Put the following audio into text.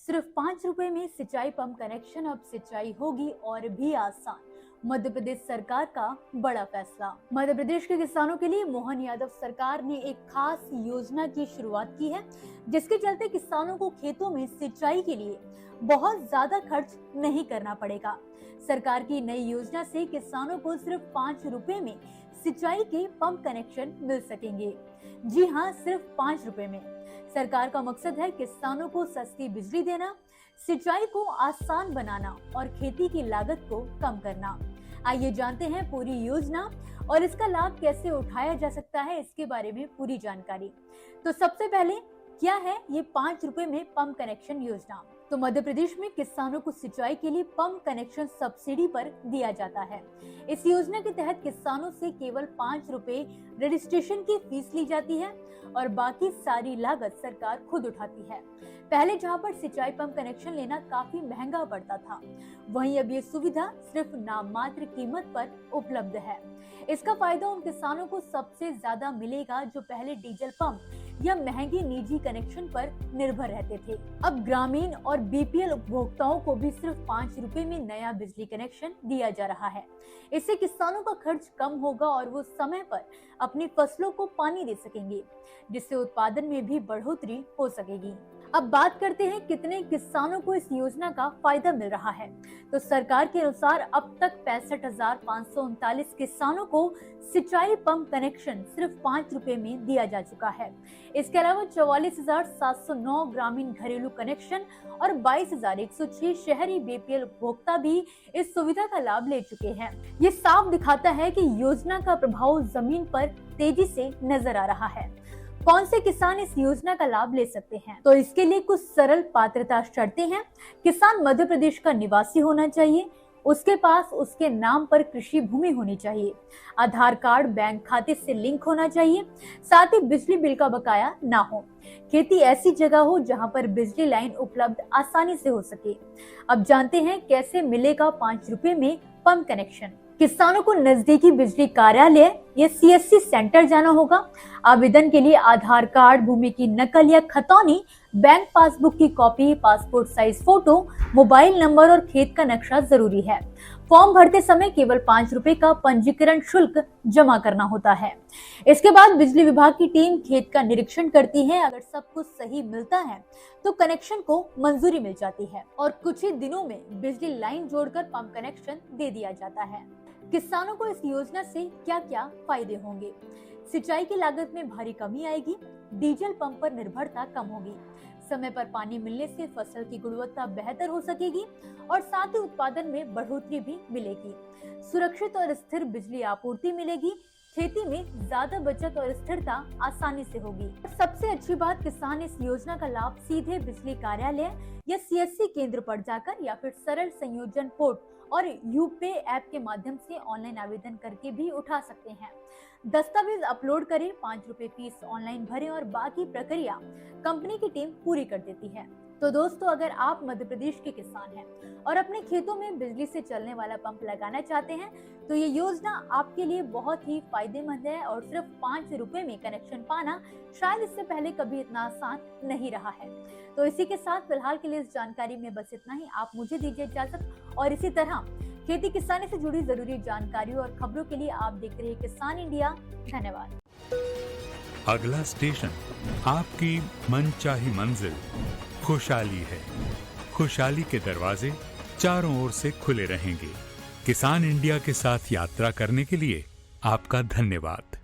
सिर्फ 5 रुपए में सिंचाई पंप कनेक्शन, अब सिंचाई होगी और भी आसान। मध्य प्रदेश सरकार का बड़ा फैसला। मध्य प्रदेश के किसानों के लिए मोहन यादव सरकार ने एक खास योजना की शुरुआत की है, जिसके चलते किसानों को खेतों में सिंचाई के लिए बहुत ज्यादा खर्च नहीं करना पड़ेगा। सरकार की नई योजना से किसानों को सिर्फ 5 रुपए में सिंचाई के पंप कनेक्शन मिल सकेंगे। जी हाँ, सिर्फ 5 रुपए में। सरकार का मकसद है किसानों को सस्ती बिजली देना, सिंचाई को आसान बनाना और खेती की लागत को कम करना। आइए जानते हैं पूरी योजना और इसका लाभ कैसे उठाया जा सकता है, इसके बारे में पूरी जानकारी। तो सबसे पहले क्या है ये 5 रुपए में पंप कनेक्शन योजना? तो मध्य प्रदेश में किसानों को सिंचाई के लिए पंप कनेक्शन सब्सिडी पर दिया जाता है। इस योजना के तहत किसानों से केवल 5 रुपए रजिस्ट्रेशन की फीस ली जाती है और बाकी सारी लागत सरकार खुद उठाती है। पहले जहां पर सिंचाई पंप कनेक्शन लेना काफी महंगा पड़ता था, वहीं अब ये सुविधा सिर्फ नाममात्र कीमत पर उपलब्ध है। इसका फायदा उन किसानों को सबसे ज्यादा मिलेगा जो पहले डीजल पंप या महंगे निजी कनेक्शन पर निर्भर रहते थे। अब ग्रामीण और बीपीएल उपभोक्ताओं को भी सिर्फ 5 रुपए में नया बिजली कनेक्शन दिया जा रहा है। इससे किसानों का खर्च कम होगा और वो समय पर अपनी फसलों को पानी दे सकेंगे, जिससे उत्पादन में भी बढ़ोतरी हो सकेगी। अब बात करते हैं कितने किसानों को इस योजना का फायदा मिल रहा है। तो सरकार के अनुसार अब तक 65,539 किसानों को सिंचाई पंप कनेक्शन सिर्फ 5 रुपए में दिया जा चुका है। इसके अलावा 44,709 ग्रामीण घरेलू कनेक्शन और 22,106 शहरी बीपीएल उपभोक्ता भी इस सुविधा का लाभ ले चुके हैं। ये साफ दिखाता है कि योजना का प्रभाव जमीन पर तेजी से नजर आ रहा है। कौन से किसान इस योजना का लाभ ले सकते हैं? तो इसके लिए कुछ सरल पात्रता शर्तें हैं। किसान मध्य प्रदेश का निवासी होना चाहिए, उसके पास उसके नाम पर कृषि भूमि होनी चाहिए, आधार कार्ड बैंक खाते से लिंक होना चाहिए, साथ ही बिजली बिल का बकाया ना हो, खेती ऐसी जगह हो जहां पर बिजली लाइन उपलब्ध आसानी से हो सके। अब जानते हैं कैसे मिलेगा 5 रुपए में पंप कनेक्शन। किसानों को नजदीकी बिजली कार्यालय या सीएससी सेंटर जाना होगा। आवेदन के लिए आधार कार्ड, भूमि की नकल या खतौनी, बैंक पासबुक की copy, passport size photo, mobile number और खेत का नक्शा जरूरी है। फॉर्म भरते समय केवल 5 रुपए का पंजीकरण शुल्क जमा करना होता है। इसके बाद बिजली विभाग की टीम खेत का निरीक्षण करती है। अगर सब कुछ सही मिलता है तो कनेक्शन को मंजूरी मिल जाती है और कुछ ही दिनों में बिजली लाइन जोड़कर पंप कनेक्शन दे दिया जाता है। किसानों को इस योजना से क्या क्या फायदे होंगे? सिंचाई की लागत में भारी कमी आएगी, डीजल पंप पर निर्भरता कम होगी, समय पर पानी मिलने से फसल की गुणवत्ता बेहतर हो सकेगी और साथ ही उत्पादन में बढ़ोतरी भी मिलेगी। सुरक्षित और स्थिर बिजली आपूर्ति मिलेगी, खेती में ज्यादा बचत और स्थिरता आसानी से होगी। सबसे अच्छी बात, किसान इस योजना का लाभ सीधे बिजली कार्यालय या सीएससी केंद्र पर जाकर या फिर सरल संयोजन पोर्ट और यूपे ऐप के माध्यम से ऑनलाइन आवेदन करके भी उठा सकते हैं। दस्तावेज अपलोड करें, 5 रुपए फीस ऑनलाइन भरें और बाकी प्रक्रिया कंपनी की टीम पूरी कर देती है। तो दोस्तों, अगर आप मध्य प्रदेश के किसान हैं और अपने खेतों में बिजली से चलने वाला पंप लगाना चाहते हैं, तो ये योजना आपके लिए बहुत ही फायदेमंद है और सिर्फ 5 रुपए में कनेक्शन पाना शायद इससे पहले कभी इतना आसान नहीं रहा है। तो इसी के साथ फिलहाल के लिए इस जानकारी में बस इतना ही। आप मुझे दीजिए इजाजत और इसी तरह खेती किसानी से जुड़ी जरूरी जानकारियों और खबरों के लिए आप देख रहे हैं किसान इंडिया। धन्यवाद। अगला स्टेशन आपकी मनचाही मंजिल खुशहाली है। खुशहाली के दरवाजे चारों ओर से खुले रहेंगे। किसान इंडिया के साथ यात्रा करने के लिए आपका धन्यवाद।